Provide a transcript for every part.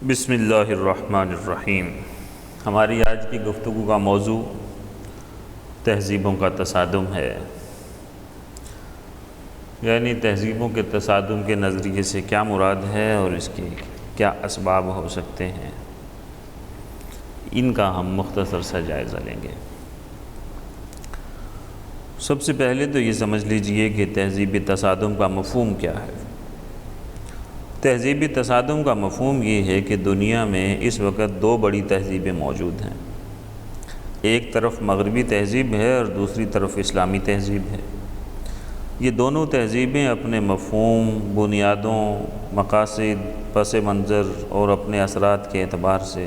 بسم اللہ الرحمن الرحیم۔ ہماری آج کی گفتگو کا موضوع تہذیبوں کا تصادم ہے، یعنی تہذیبوں کے تصادم کے نظریے سے کیا مراد ہے اور اس کے کیا اسباب ہو سکتے ہیں، ان کا ہم مختصر سا جائزہ لیں گے۔ سب سے پہلے تو یہ سمجھ لیجئے کہ تہذیبی تصادم کا مفہوم کیا ہے۔ تہذیبی تصادم کا مفہوم یہ ہے کہ دنیا میں اس وقت دو بڑی تہذیبیں موجود ہیں، ایک طرف مغربی تہذیب ہے اور دوسری طرف اسلامی تہذیب ہے۔ یہ دونوں تہذیبیں اپنے مفہوم، بنیادوں، مقاصد، پس منظر اور اپنے اثرات کے اعتبار سے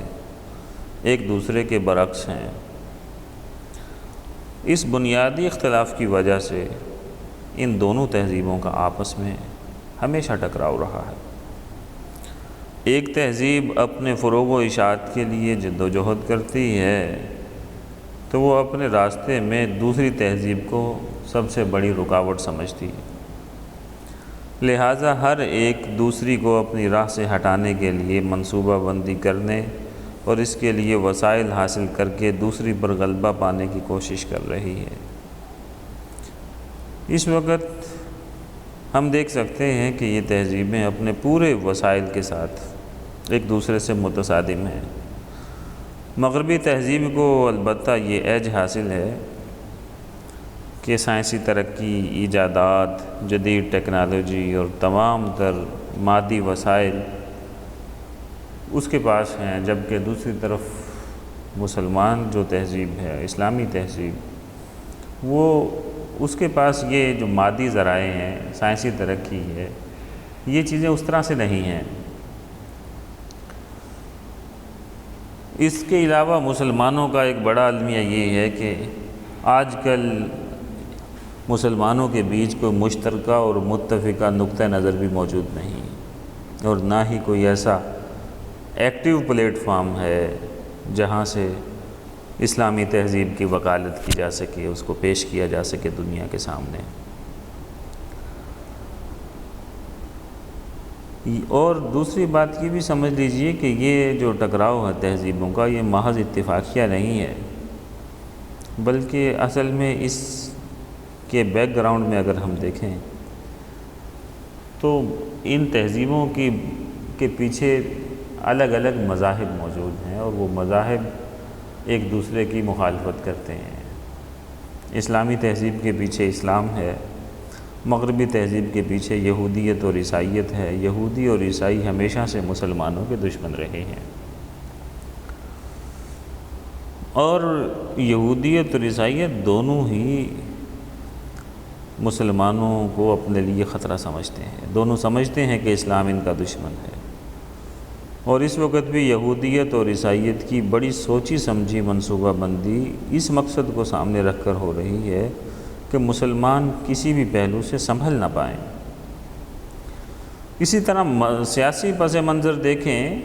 ایک دوسرے کے برعکس ہیں۔ اس بنیادی اختلاف کی وجہ سے ان دونوں تہذیبوں کا آپس میں ہمیشہ ٹکراؤ رہا ہے۔ ایک تہذیب اپنے فروغ و اشاعت کے لیے جد و جہد کرتی ہے تو وہ اپنے راستے میں دوسری تہذیب کو سب سے بڑی رکاوٹ سمجھتی ہے، لہٰذا ہر ایک دوسری کو اپنی راہ سے ہٹانے کے لیے منصوبہ بندی کرنے اور اس کے لیے وسائل حاصل کر کے دوسری پر غلبہ پانے کی کوشش کر رہی ہے۔ اس وقت ہم دیکھ سکتے ہیں کہ یہ تہذیبیں اپنے پورے وسائل کے ساتھ ایک دوسرے سے متصادم ہیں۔ مغربی تہذیب کو البتہ یہ ایج حاصل ہے کہ سائنسی ترقی، ایجادات، جدید ٹیکنالوجی اور تمام تر مادی وسائل اس کے پاس ہیں، جبکہ دوسری طرف مسلمان جو تہذیب ہے، اسلامی تہذیب، وہ اس کے پاس یہ جو مادی ذرائع ہیں، سائنسی ترقی ہے، یہ چیزیں اس طرح سے نہیں ہیں۔ اس کے علاوہ مسلمانوں کا ایک بڑا المیہ یہ ہے کہ آج کل مسلمانوں کے بیچ کوئی مشترکہ اور متفقہ نقطہ نظر بھی موجود نہیں، اور نہ ہی کوئی ایسا ایکٹیو پلیٹ فارم ہے جہاں سے اسلامی تہذیب کی وکالت کی جا سکے، اس کو پیش کیا جا سکے دنیا کے سامنے۔ اور دوسری بات یہ بھی سمجھ لیجئے کہ یہ جو ٹکراؤ ہے تہذیبوں کا، یہ محض اتفاقیہ نہیں ہے، بلکہ اصل میں اس کے بیک گراؤنڈ میں اگر ہم دیکھیں تو ان تہذیبوں کے پیچھے الگ الگ مذاہب موجود ہیں، اور وہ مذاہب ایک دوسرے کی مخالفت کرتے ہیں۔ اسلامی تہذیب کے پیچھے اسلام ہے، مغربی تہذیب کے پیچھے یہودیت اور عیسائیت ہے۔ یہودی اور عیسائی ہمیشہ سے مسلمانوں کے دشمن رہے ہیں، اور یہودیت اور عیسائیت دونوں ہی مسلمانوں کو اپنے لیے خطرہ سمجھتے ہیں، دونوں سمجھتے ہیں کہ اسلام ان کا دشمن ہے۔ اور اس وقت بھی یہودیت اور عیسائیت کی بڑی سوچی سمجھی منصوبہ بندی اس مقصد کو سامنے رکھ کر ہو رہی ہے کہ مسلمان کسی بھی پہلو سے سنبھل نہ پائیں۔ اسی طرح سیاسی پس منظر دیکھیں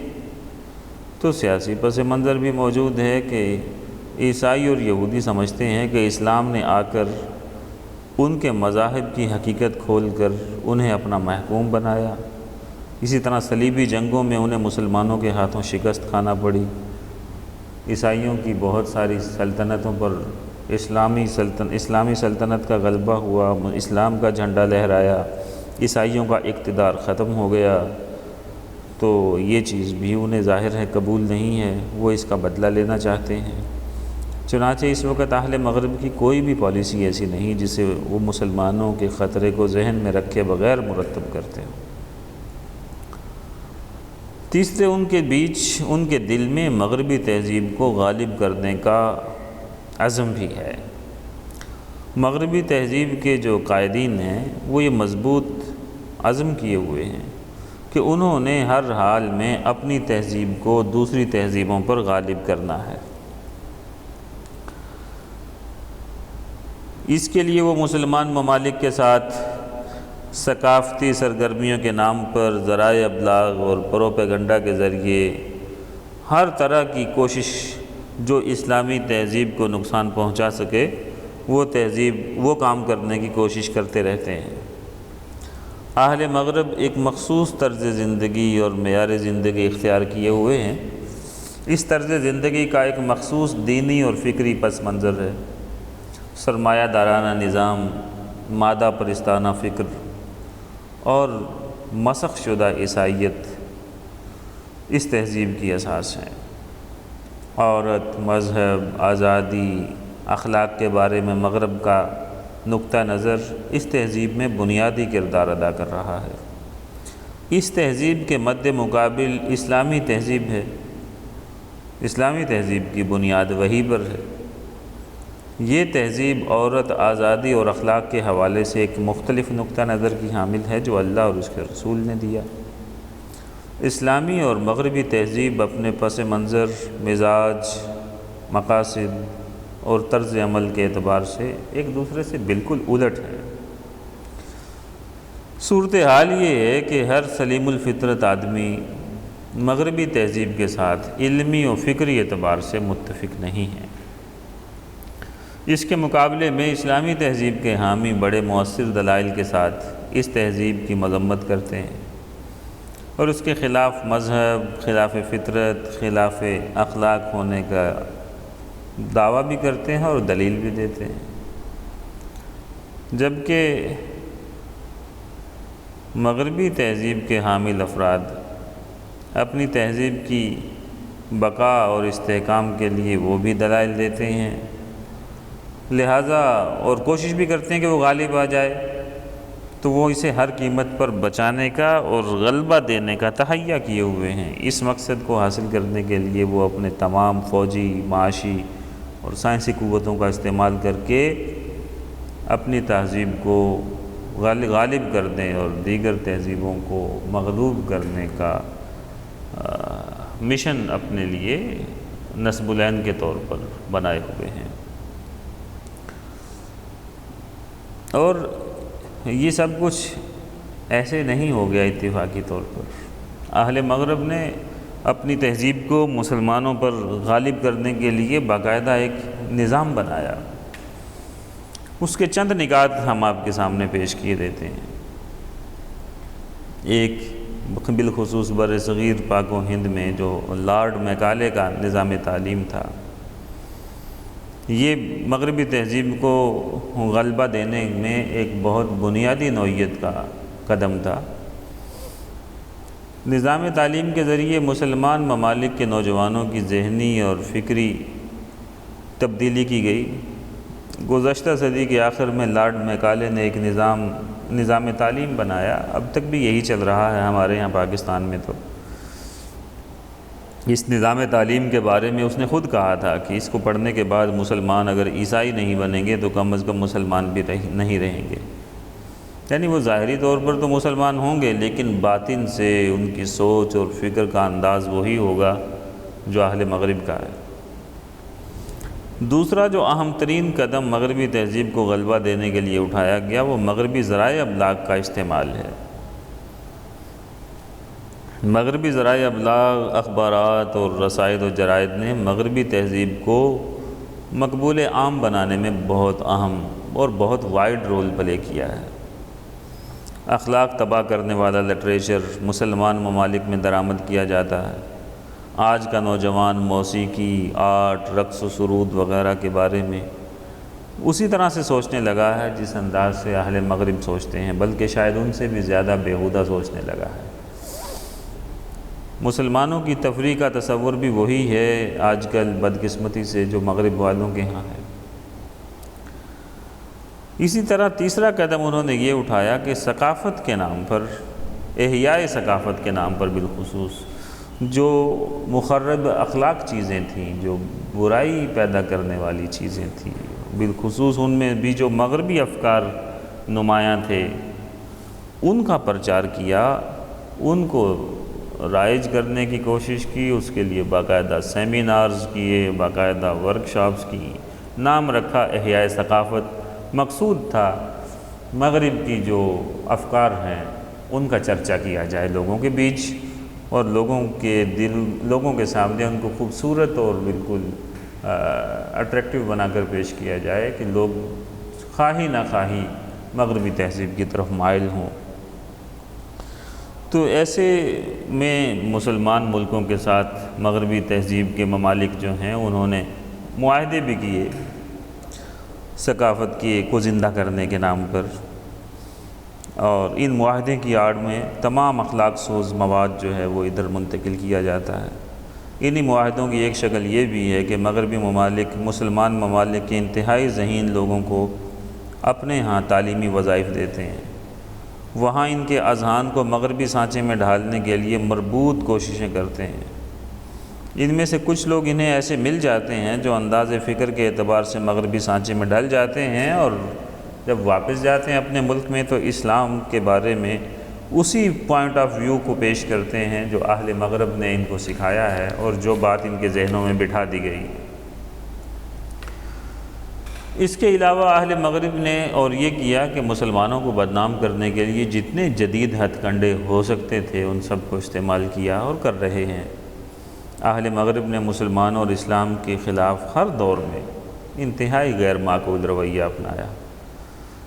تو سیاسی پس منظر بھی موجود ہے کہ عیسائی اور یہودی سمجھتے ہیں کہ اسلام نے آ کر ان کے مذاہب کی حقیقت کھول کر انہیں اپنا محکوم بنایا۔ اسی طرح صلیبی جنگوں میں انہیں مسلمانوں کے ہاتھوں شکست کھانا پڑی۔ عیسائیوں کی بہت ساری سلطنتوں پر اسلامی سلطنت کا غلبہ ہوا، اسلام کا جھنڈا لہرایا، عیسائیوں کا اقتدار ختم ہو گیا، تو یہ چیز بھی انہیں ظاہر ہے قبول نہیں ہے، وہ اس کا بدلہ لینا چاہتے ہیں۔ چنانچہ اس وقت اہل مغرب کی کوئی بھی پالیسی ایسی نہیں جسے وہ مسلمانوں کے خطرے کو ذہن میں رکھے بغیر مرتب کرتے ہوں۔ تیسرے، ان کے بیچ، ان کے دل میں مغربی تہذیب کو غالب کرنے کا عزم بھی ہے۔ مغربی تہذیب کے جو قائدین ہیں وہ یہ مضبوط عزم کیے ہوئے ہیں کہ انہوں نے ہر حال میں اپنی تہذیب کو دوسری تہذیبوں پر غالب کرنا ہے۔ اس کے لیے وہ مسلمان ممالک کے ساتھ ثقافتی سرگرمیوں کے نام پر ذرائع ابلاغ اور پروپیگنڈا کے ذریعے ہر طرح کی کوشش جو اسلامی تہذیب کو نقصان پہنچا سکے وہ کام کرنے کی کوشش کرتے رہتے ہیں۔ اہل مغرب ایک مخصوص طرز زندگی اور معیار زندگی اختیار کیے ہوئے ہیں۔ اس طرز زندگی کا ایک مخصوص دینی اور فکری پس منظر ہے۔ سرمایہ دارانہ نظام، مادہ پرستانہ فکر اور مسخ شدہ عیسائیت اس تہذیب کی اساس ہیں۔ عورت، مذہب، آزادی، اخلاق کے بارے میں مغرب کا نقطہ نظر اس تہذیب میں بنیادی کردار ادا کر رہا ہے۔ اس تہذیب کے مد مقابل اسلامی تہذیب ہے۔ اسلامی تہذیب کی بنیاد وحی پر ہے۔ یہ تہذیب عورت، آزادی اور اخلاق کے حوالے سے ایک مختلف نقطہ نظر کی حامل ہے جو اللہ اور اس کے رسول نے دیا۔ اسلامی اور مغربی تہذیب اپنے پس منظر، مزاج، مقاصد اور طرز عمل کے اعتبار سے ایک دوسرے سے بالکل الٹ ہے۔ صورتحال یہ ہے کہ ہر سلیم الفطرت آدمی مغربی تہذیب کے ساتھ علمی و فکری اعتبار سے متفق نہیں ہے۔ اس کے مقابلے میں اسلامی تہذیب کے حامی بڑے مؤثر دلائل کے ساتھ اس تہذیب کی مذمت کرتے ہیں اور اس کے خلاف مذہب، خلاف فطرت، خلاف اخلاق ہونے کا دعویٰ بھی کرتے ہیں اور دلیل بھی دیتے ہیں۔ جبکہ مغربی تہذیب کے حامل افراد اپنی تہذیب کی بقا اور استحکام کے لیے وہ بھی دلائل دیتے ہیں، لہٰذا اور کوشش بھی کرتے ہیں کہ وہ غالب آ جائے، تو وہ اسے ہر قیمت پر بچانے کا اور غلبہ دینے کا تہیہ کیے ہوئے ہیں۔ اس مقصد کو حاصل کرنے کے لیے وہ اپنے تمام فوجی، معاشی اور سائنسی قوتوں کا استعمال کر کے اپنی تہذیب کو غالب کرنے اور دیگر تہذیبوں کو مغلوب کرنے کا مشن اپنے لیے نصب العین کے طور پر بنائے ہوئے ہیں۔ اور یہ سب کچھ ایسے نہیں ہو گیا اتفاقی طور پر۔ اہل مغرب نے اپنی تہذیب کو مسلمانوں پر غالب کرنے کے لیے باقاعدہ ایک نظام بنایا۔ اس کے چند نکات ہم آپ کے سامنے پیش کیے دیتے ہیں۔ ایک بالخصوص بر صغیر پاک و ہند میں جو لارڈ میکالے کا نظام تعلیم تھا، یہ مغربی تہذیب کو غلبہ دینے میں ایک بہت بنیادی نوعیت کا قدم تھا۔ نظام تعلیم کے ذریعے مسلمان ممالک کے نوجوانوں کی ذہنی اور فکری تبدیلی کی گئی۔ گزشتہ صدی کے آخر میں لارڈ میکالے نے ایک نظام تعلیم بنایا، اب تک بھی یہی چل رہا ہے ہمارے یہاں پاکستان میں۔ تو اس نظام تعلیم کے بارے میں اس نے خود کہا تھا کہ اس کو پڑھنے کے بعد مسلمان اگر عیسائی نہیں بنیں گے تو کم از کم مسلمان بھی نہیں رہیں گے۔ یعنی وہ ظاہری طور پر تو مسلمان ہوں گے لیکن باطن سے ان کی سوچ اور فکر کا انداز وہی ہوگا جو اہل مغرب کا ہے۔ دوسرا جو اہم ترین قدم مغربی تہذیب کو غلبہ دینے کے لیے اٹھایا گیا وہ مغربی ذرائع ابلاغ کا استعمال ہے۔ مغربی ذرائع ابلاغ، اخبارات اور رسائد و جرائد نے مغربی تہذیب کو مقبول عام بنانے میں بہت اہم اور بہت وائڈ رول پلے کیا ہے۔ اخلاق تباہ کرنے والا لٹریچر مسلمان ممالک میں درآمد کیا جاتا ہے۔ آج کا نوجوان موسیقی، آرٹ، رقص و سرود وغیرہ کے بارے میں اسی طرح سے سوچنے لگا ہے جس انداز سے اہل مغرب سوچتے ہیں، بلکہ شاید ان سے بھی زیادہ بیہودہ سوچنے لگا ہے۔ مسلمانوں کی تفریح کا تصور بھی وہی ہے آج کل بدقسمتی سے جو مغرب والوں کے ہاں ہے۔ اسی طرح تیسرا قدم انہوں نے یہ اٹھایا کہ ثقافت کے نام پر، احیاء ثقافت کے نام پر بالخصوص جو مخرب اخلاق چیزیں تھیں، جو برائی پیدا کرنے والی چیزیں تھیں، بالخصوص ان میں بھی جو مغربی افکار نمایاں تھے، ان کا پرچار کیا، ان کو رائج کرنے کی کوشش کی، اس کے لیے باقاعدہ سیمینارز کیے، باقاعدہ ورکشاپس کی، نام رکھا احیاء ثقافت۔ مقصود تھا مغرب کی جو افکار ہیں ان کا چرچا کیا جائے لوگوں کے بیچ، اور لوگوں کے سامنے ان کو خوبصورت اور بالکل اٹریکٹیو بنا کر پیش کیا جائے کہ لوگ خواہی نہ خواہی مغربی تہذیب کی طرف مائل ہوں۔ تو ایسے میں مسلمان ملکوں کے ساتھ مغربی تہذیب کے ممالک جو ہیں انہوں نے معاہدے بھی کیے ثقافت کو زندہ کرنے کے نام پر، اور ان معاہدے کی آڑ میں تمام اخلاق سوز مواد جو ہے وہ ادھر منتقل کیا جاتا ہے۔ انہی معاہدوں کی ایک شکل یہ بھی ہے کہ مغربی ممالک مسلمان ممالک کے انتہائی ذہین لوگوں کو اپنے ہاں تعلیمی وظائف دیتے ہیں، وہاں ان کے اذہان کو مغربی سانچے میں ڈھالنے کے لیے مربوط کوششیں کرتے ہیں۔ ان میں سے کچھ لوگ انہیں ایسے مل جاتے ہیں جو انداز فکر کے اعتبار سے مغربی سانچے میں ڈل جاتے ہیں، اور جب واپس جاتے ہیں اپنے ملک میں تو اسلام کے بارے میں اسی پوائنٹ آف ویو کو پیش کرتے ہیں جو اہل مغرب نے ان کو سکھایا ہے اور جو بات ان کے ذہنوں میں بٹھا دی گئی ہے۔ اس کے علاوہ اہل مغرب نے اور یہ کیا کہ مسلمانوں کو بدنام کرنے کے لیے جتنے جدید ہتھ کنڈے ہو سکتے تھے ان سب کو استعمال کیا اور کر رہے ہیں۔ اہل مغرب نے مسلمانوں اور اسلام کے خلاف ہر دور میں انتہائی غیر معقول رویہ اپنایا۔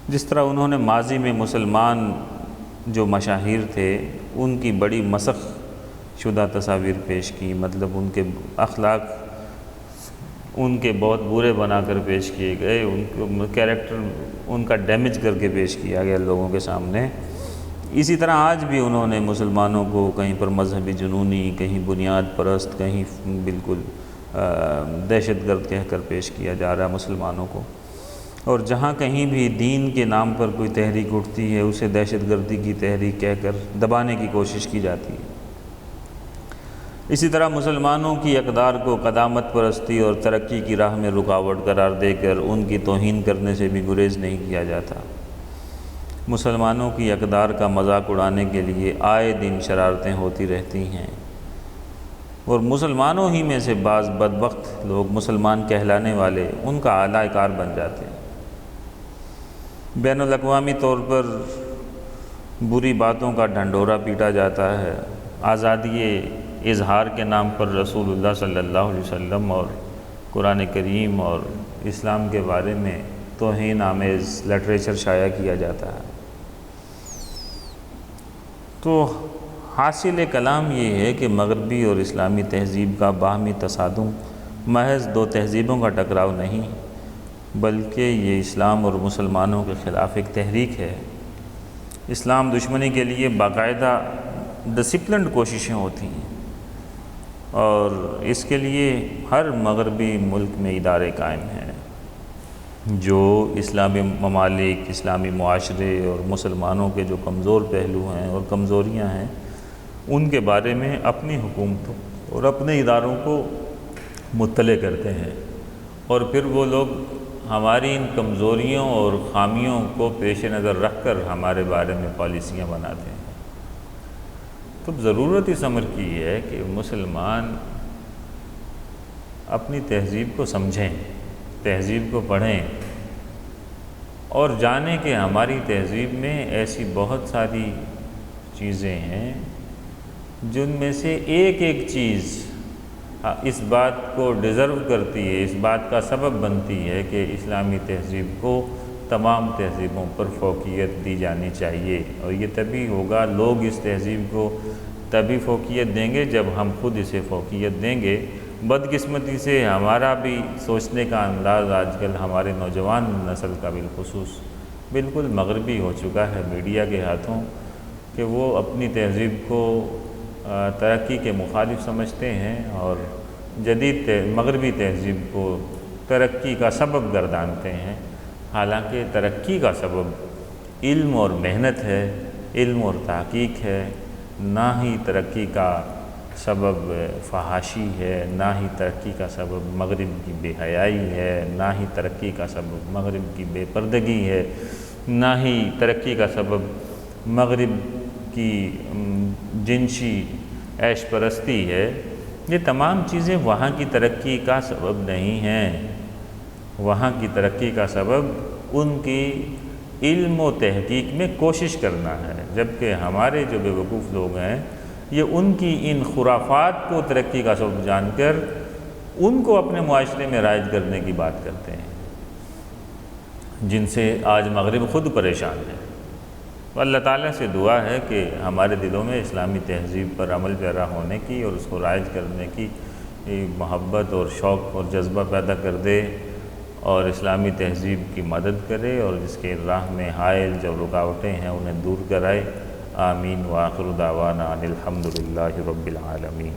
جس طرح انہوں نے ماضی میں مسلمان جو مشاہیر تھے ان کی بڑی مسخ شدہ تصاویر پیش کی، مطلب ان کے اخلاق ان کے بہت برے بنا کر پیش کیے گئے، ان کو کیریکٹر ان کا ڈیمیج کر کے پیش کیا گیا لوگوں کے سامنے۔ اسی طرح آج بھی انہوں نے مسلمانوں کو کہیں پر مذہبی جنونی، کہیں بنیاد پرست، کہیں بالکل دہشت گرد کہہ کر پیش کیا جا رہا ہے مسلمانوں کو، اور جہاں کہیں بھی دین کے نام پر کوئی تحریک اٹھتی ہے اسے دہشت گردی کی تحریک کہہ کر دبانے کی کوشش کی جاتی ہے۔ اسی طرح مسلمانوں کی اقدار کو قدامت پرستی اور ترقی کی راہ میں رکاوٹ قرار دے کر ان کی توہین کرنے سے بھی گریز نہیں کیا جاتا۔ مسلمانوں کی اقدار کا مذاق اڑانے کے لیے آئے دن شرارتیں ہوتی رہتی ہیں، اور مسلمانوں ہی میں سے بعض بدبخت لوگ مسلمان کہلانے والے ان کا اعلیٰ کار بن جاتے ہیں۔ بین الاقوامی طور پر بری باتوں کا ڈھنڈورا پیٹا جاتا ہے، آزادی اظہار کے نام پر رسول اللہ صلی اللہ علیہ وسلم اور قرآن کریم اور اسلام کے بارے میں توہین آمیز لٹریچر شائع کیا جاتا ہے۔ تو حاصل کلام یہ ہے کہ مغربی اور اسلامی تہذیب کا باہمی تصادم محض دو تہذیبوں کا ٹکراؤ نہیں، بلکہ یہ اسلام اور مسلمانوں کے خلاف ایک تحریک ہے۔ اسلام دشمنی کے لیے باقاعدہ ڈسپلنڈ کوششیں ہوتی ہیں، اور اس کے لیے ہر مغربی ملک میں ادارے قائم ہیں جو اسلامی ممالک، اسلامی معاشرے اور مسلمانوں کے جو کمزور پہلو ہیں اور کمزوریاں ہیں ان کے بارے میں اپنی حکومتوں اور اپنے اداروں کو مطلع کرتے ہیں، اور پھر وہ لوگ ہماری ان کمزوریوں اور خامیوں کو پیش نظر رکھ کر ہمارے بارے میں پالیسیاں بناتے ہیں۔ تو ضرورت اس امر کی ہے کہ مسلمان اپنی تہذیب کو سمجھیں، تہذیب کو پڑھیں اور جانیں کہ ہماری تہذیب میں ایسی بہت ساری چیزیں ہیں جن میں سے ایک ایک چیز اس بات کو ڈیزرو کرتی ہے، اس بات کا سبب بنتی ہے کہ اسلامی تہذیب کو تمام تہذیبوں پر فوقیت دی جانی چاہیے، اور یہ تبھی ہوگا، لوگ اس تہذیب کو تبھی فوقیت دیں گے جب ہم خود اسے فوقیت دیں گے۔ بدقسمتی سے ہمارا بھی سوچنے کا انداز آج کل ہمارے نوجوان نسل کا بالخصوص بالکل مغربی ہو چکا ہے میڈیا کے ہاتھوں، کہ وہ اپنی تہذیب کو ترقی کے مخالف سمجھتے ہیں اور جدید مغربی تہذیب کو ترقی کا سبب گردانتے ہیں، حالانکہ ترقی کا سبب علم اور محنت ہے، علم اور تحقیق ہے، نہ ہی ترقی کا سبب فحاشی ہے، نہ ہی ترقی کا سبب مغرب کی بے حیائی ہے، نہ ہی ترقی کا سبب مغرب کی بے پردگی ہے، نہ ہی ترقی کا سبب مغرب کی جنسی عیش پرستی ہے۔ یہ تمام چیزیں وہاں کی ترقی کا سبب نہیں ہیں، وہاں کی ترقی کا سبب ان کی علم و تحقیق میں کوشش کرنا ہے، جبکہ ہمارے جو بے وقوف لوگ ہیں یہ ان کی ان خرافات کو ترقی کا سبب جان کر ان کو اپنے معاشرے میں رائج کرنے کی بات کرتے ہیں، جن سے آج مغرب خود پریشان ہے۔ تو اللہ تعالیٰ سے دعا ہے کہ ہمارے دلوں میں اسلامی تہذیب پر عمل پیرا ہونے کی اور اس کو رائج کرنے کی محبت اور شوق اور جذبہ پیدا کر دے، اور اسلامی تہذیب کی مدد کرے، اور جس کے راہ میں حائل جو رکاوٹیں ہیں انہیں دور کرائے۔ آمین۔ وآخر دعوانا ان الحمد للہ رب العالمین۔